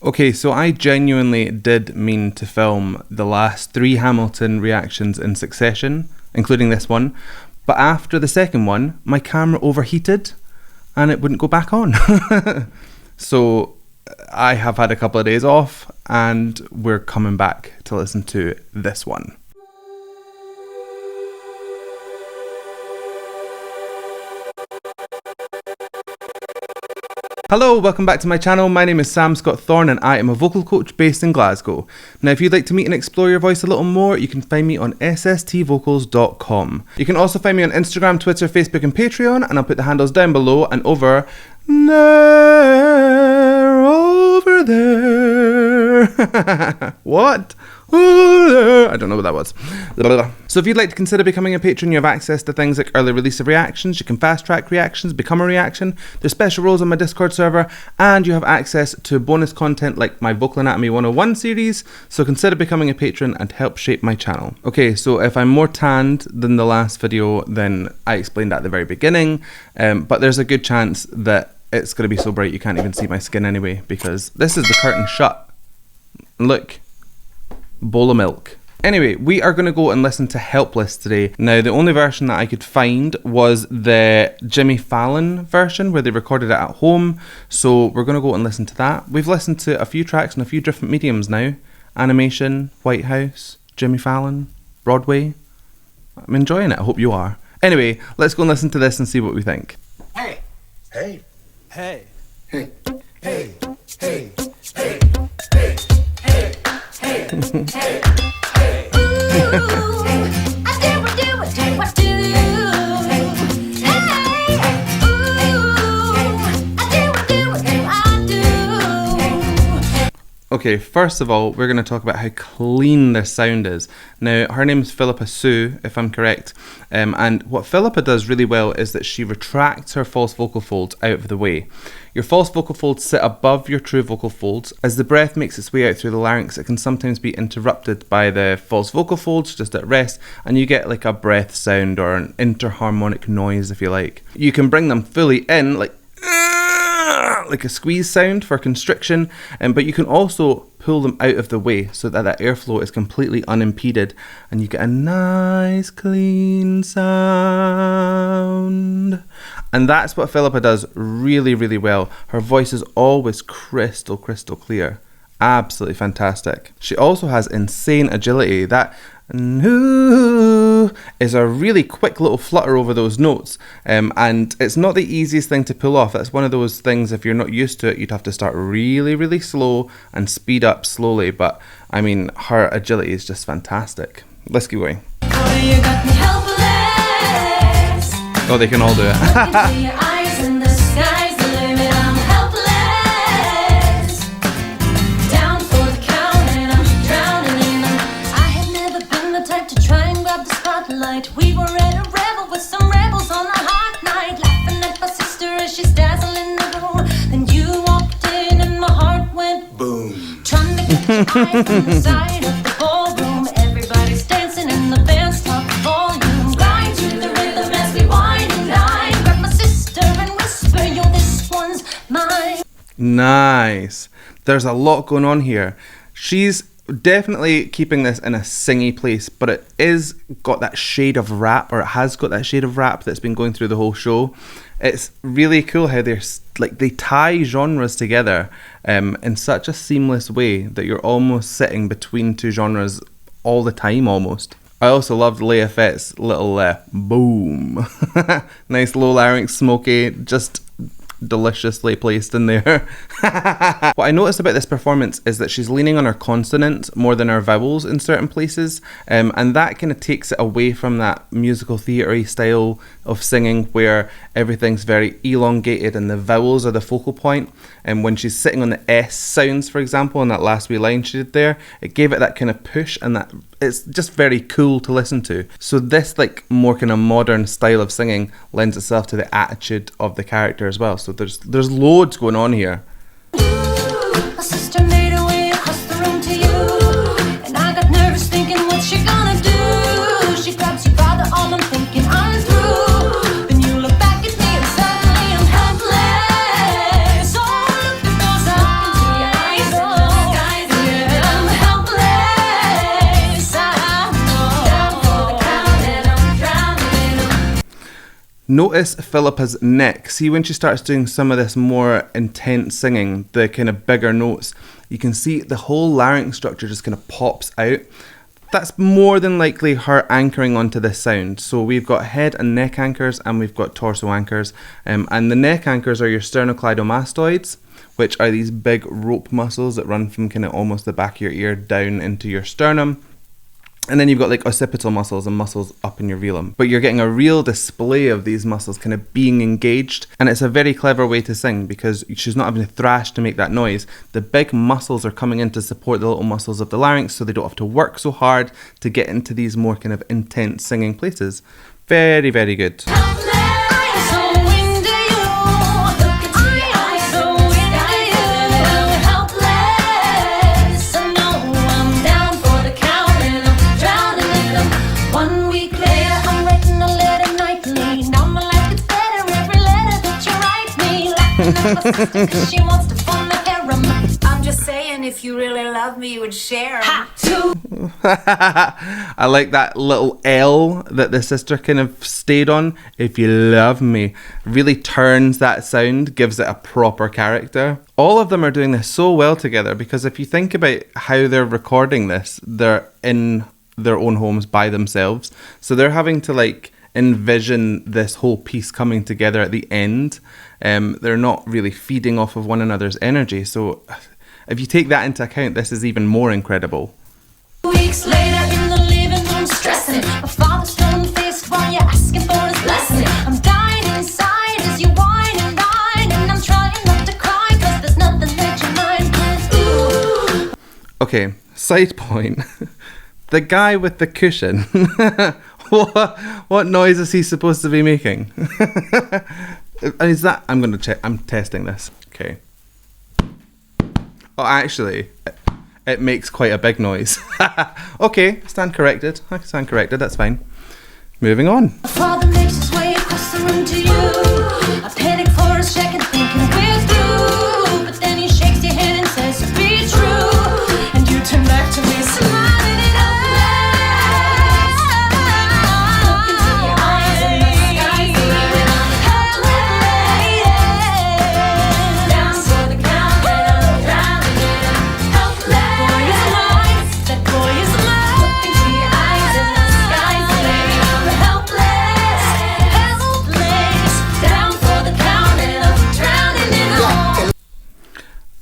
Okay, so I genuinely did mean to film the last 3 Hamilton reactions in succession, including this one, but after the second one, my camera overheated and it wouldn't go back on. So I have had a couple of days off and we're coming back to listen to this one. Hello, welcome back to my channel. My name is Sam Scott-Thorne and I am a vocal coach based in Glasgow. Now if you'd like to meet and explore your voice a little more, you can find me on sstvocals.com. You can also find me on Instagram, Twitter, Facebook and Patreon, and I'll put the handles down below and over there. What? I don't know what that was. So if you'd like to consider becoming a patron, you have access to things like early release of reactions, you can fast track reactions, become a reaction, there's special roles on my Discord server, and you have access to bonus content like my Vocal Anatomy 101 series, so consider becoming a patron and help shape my channel. Okay, so if I'm more tanned than the last video, then I explained that at the very beginning, but there's a good chance that it's going to be so bright you can't even see my skin anyway, because this is the curtain shut. Look. Bowl of milk. Anyway, we are going to go and listen to Helpless today. Now, the only version that I could find was the Jimmy Fallon version where they recorded it at home. So we're going to go and listen to that. We've listened to a few tracks in a few different mediums now. Animation, White House, Jimmy Fallon, Broadway. I'm enjoying it. I hope you are. Anyway, let's go and listen to this and see what we think. Hey. Hey. Hey. Hey. Hey. Hey. Hey. Hey. Hey. Hey, hey, hey. Ooh, I do what I do. Hey, ooh, I do what I do. Okay, first of all, we're going to talk about how clean this sound is. Now, her name's Philippa Sue, if I'm correct. And what Philippa does really well is that she retracts her false vocal folds out of the way. Your false vocal folds sit above your true vocal folds. As the breath makes its way out through the larynx, it can sometimes be interrupted by the false vocal folds just at rest, and you get like a breath sound or an interharmonic noise, if you like. You can bring them fully in, like a squeeze sound for constriction, but you can also pull them out of the way so that that airflow is completely unimpeded and you get a nice clean sound. And that's what Philippa does really, really well. Her voice is always crystal clear. Absolutely fantastic. She also has insane agility. That "no" is a really quick little flutter over those notes, and it's not the easiest thing to pull off. That's one of those things, if you're not used to it, you'd have to start really, really slow and speed up slowly, but I mean, her agility is just fantastic. Let's keep going. Oh, you got me helpless. Oh, they can all do it. We were at a revel with some rebels on a hot night, laughing at my sister as she's dazzling the room. Then you walked in and my heart went boom. Trying to get your eyes on the side of the ballroom. Everybody's dancing and the band's top volume. Grind to the rhythm as we wine and dine. Grab my sister and whisper, yo, this one's mine. Nice. There's a lot going on here. She's definitely keeping this in a singy place, but it is got that shade of rap, or it has got that shade of rap that's been going through the whole show. It's really cool how they're like they tie genres together in such a seamless way that you're almost sitting between two genres all the time almost. I also loved Leia Fett's little boom. Nice low larynx, smoky, just deliciously placed in there. What I noticed about this performance is that she's leaning on her consonants more than her vowels in certain places, and that kind of takes it away from that musical theatre-y style of singing where everything's very elongated and the vowels are the focal point. And when she's sitting on the S sounds, for example, in that last wee line she did there, it gave it that kind of push, and that it's just very cool to listen to. So this like more kind of modern style of singing lends itself to the attitude of the character as well. So there's loads going on here. My sister made her way across the room to you, and I got nervous thinking, what's she gonna do? She grabs you by the arm, I'm thinking I'm through. Then you look back at me and suddenly I'm helpless. Oh, look at those eyes. Notice Philippa's neck. See when she starts doing some of this more intense singing, the kind of bigger notes, you can see the whole larynx structure just kind of pops out. That's more than likely her anchoring onto this sound. So we've got head and neck anchors and we've got torso anchors. And the neck anchors are your sternocleidomastoids, which are these big rope muscles that run from kind of almost the back of your ear down into your sternum. And then you've got like occipital muscles and muscles up in your velum. But you're getting a real display of these muscles kind of being engaged. And it's a very clever way to sing because she's not having to thrash to make that noise. The big muscles are coming in to support the little muscles of the larynx so they don't have to work so hard to get into these more kind of intense singing places. Very, very good. She wants to form the harem. I'm just saying, if you really love me, you would share. I like that little L that the sister kind of stayed on. If you love me, really turns that sound, gives it a proper character. All of them are doing this so well together because if you think about how they're recording this, they're in their own homes by themselves. So they're having to like envision this whole piece coming together at the end. They're not really feeding off of one another's energy. So if you take that into account, this is even more incredible. Weeks later in the living room stressing, my father's stone-faced while you're asking for his blessing. I'm dying inside as you whine and dine, and I'm trying not to cry cause there's nothing that you mind. Ooh. Okay, side point. The guy with the cushion. What noise is he supposed to be making? Is that... I'm going to check. I'm testing this. Okay. Oh, actually, it makes quite a big noise. Okay, stand corrected. I can stand corrected. That's fine. Moving on. My father makes his way across the room to you. I panic for a second thinking we're through. But then he shakes your hand and says, be true. And you turn back to me smiling and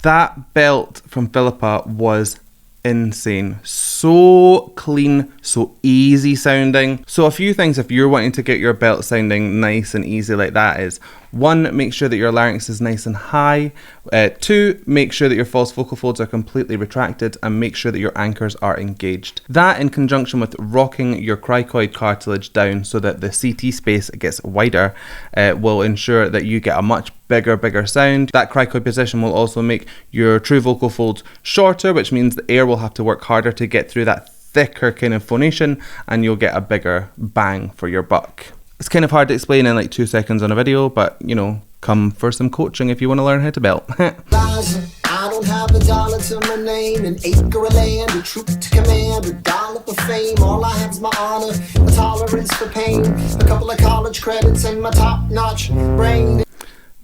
that belt from Philippa was insane. So clean, so easy sounding. So a few things if you're wanting to get your belt sounding nice and easy like that is: 1, make sure that your larynx is nice and high. 2, make sure that your false vocal folds are completely retracted, and make sure that your anchors are engaged. That in conjunction with rocking your cricoid cartilage down so that the CT space gets wider will ensure that you get a much bigger sound. That cricoid position will also make your true vocal folds shorter, which means the air will have to work harder to get through that thicker kind of phonation, and you'll get a bigger bang for your buck. It's kind of hard to explain in like 2 seconds on a video, but you know, come for some coaching if you want to learn how to belt. I don't have a dollar to my name, an acre of land, a troop to command, a dollar for fame. All I have is my honor, a tolerance for pain, a couple of college credits, and my top-notch brain.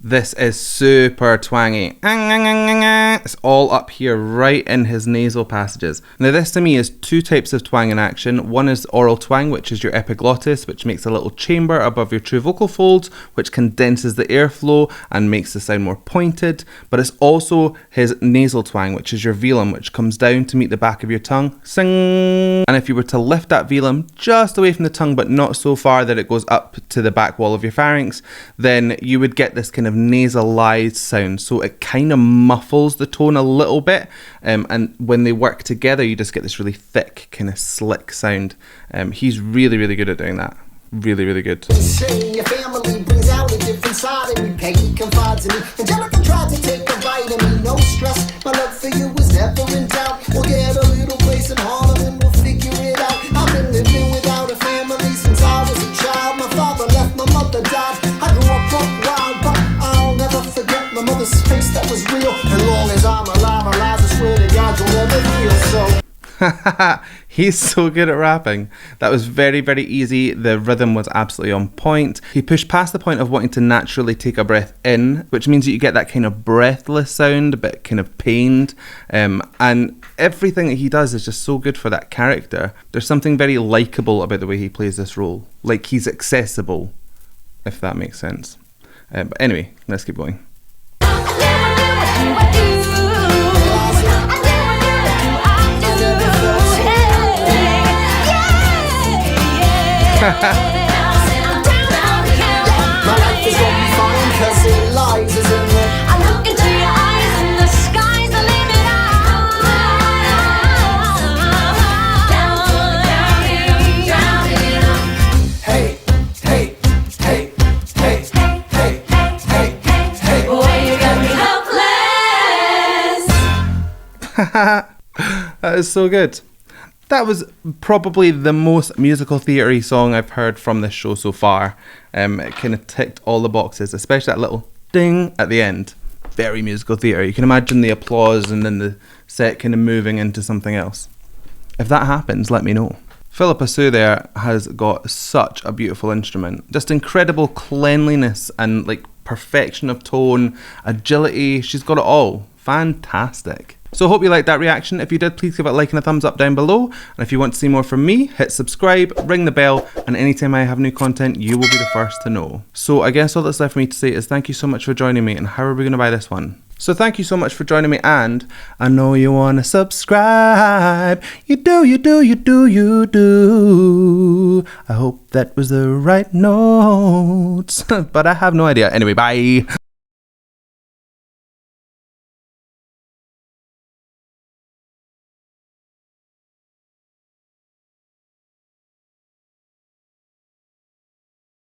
This is super twangy. It's all up here right in his nasal passages. Now this to me is 2 types of twang in action. One is oral twang, which is your epiglottis, which makes a little chamber above your true vocal folds, which condenses the airflow and makes the sound more pointed. But it's also his nasal twang, which is your velum, which comes down to meet the back of your tongue. Sing! And if you were to lift that velum just away from the tongue, but not so far that it goes up to the back wall of your pharynx, then you would get this kind of nasalized sound. So it kind of muffles the tone a little bit, and when they work together you just get this really thick kind of slick sound. He's really good at doing that. Really good. Your family brings out a different side of me. Peggy confides in me. Angelica tried to take a bite of me. No stress, my love for you was never in doubt. We'll get a little place in Harlem and we'll figure it out. I've been living without a family since I was a child. My father left, my mother died. I grew up wild, but I'll never forget my mother's face that was real. As long as I'm alive, I swear to God you'll never heal. So He's so good at rapping. That was very, very easy. The rhythm was absolutely on point. He pushed past the point of wanting to naturally take a breath in, which means that you get that kind of breathless sound, a bit kind of pained. And everything that he does is just so good for that character. There's something very likeable about the way he plays this role. Like, he's accessible, if that makes sense. But anyway, let's keep going. My life is gonna be fine, 'cause it lies as in the I look into your eyes and the sky's the limit. hey, hey, hey, hey, hey, hey, hey. Boy, you got me helpless. That is so good. That was probably the most musical theatre-y song I've heard from this show so far. It kind of ticked all the boxes, especially that little ding at the end. Very musical theatre. You can imagine the applause and then the set kind of moving into something else. If that happens, let me know. Philippa Sue there has got such a beautiful instrument. Just incredible cleanliness and like perfection of tone, agility. She's got it all. Fantastic. So I hope you liked that reaction. If you did, please give it a like and a thumbs up down below. And if you want to see more from me, hit subscribe, ring the bell, and anytime I have new content, you will be the first to know. So I guess all that's left for me to say is thank you so much for joining me, and how are we going to buy this one? So thank you so much for joining me, and I know you want to subscribe. You do, you do, you do, you do. I hope that was the right notes, but I have no idea. Anyway, bye.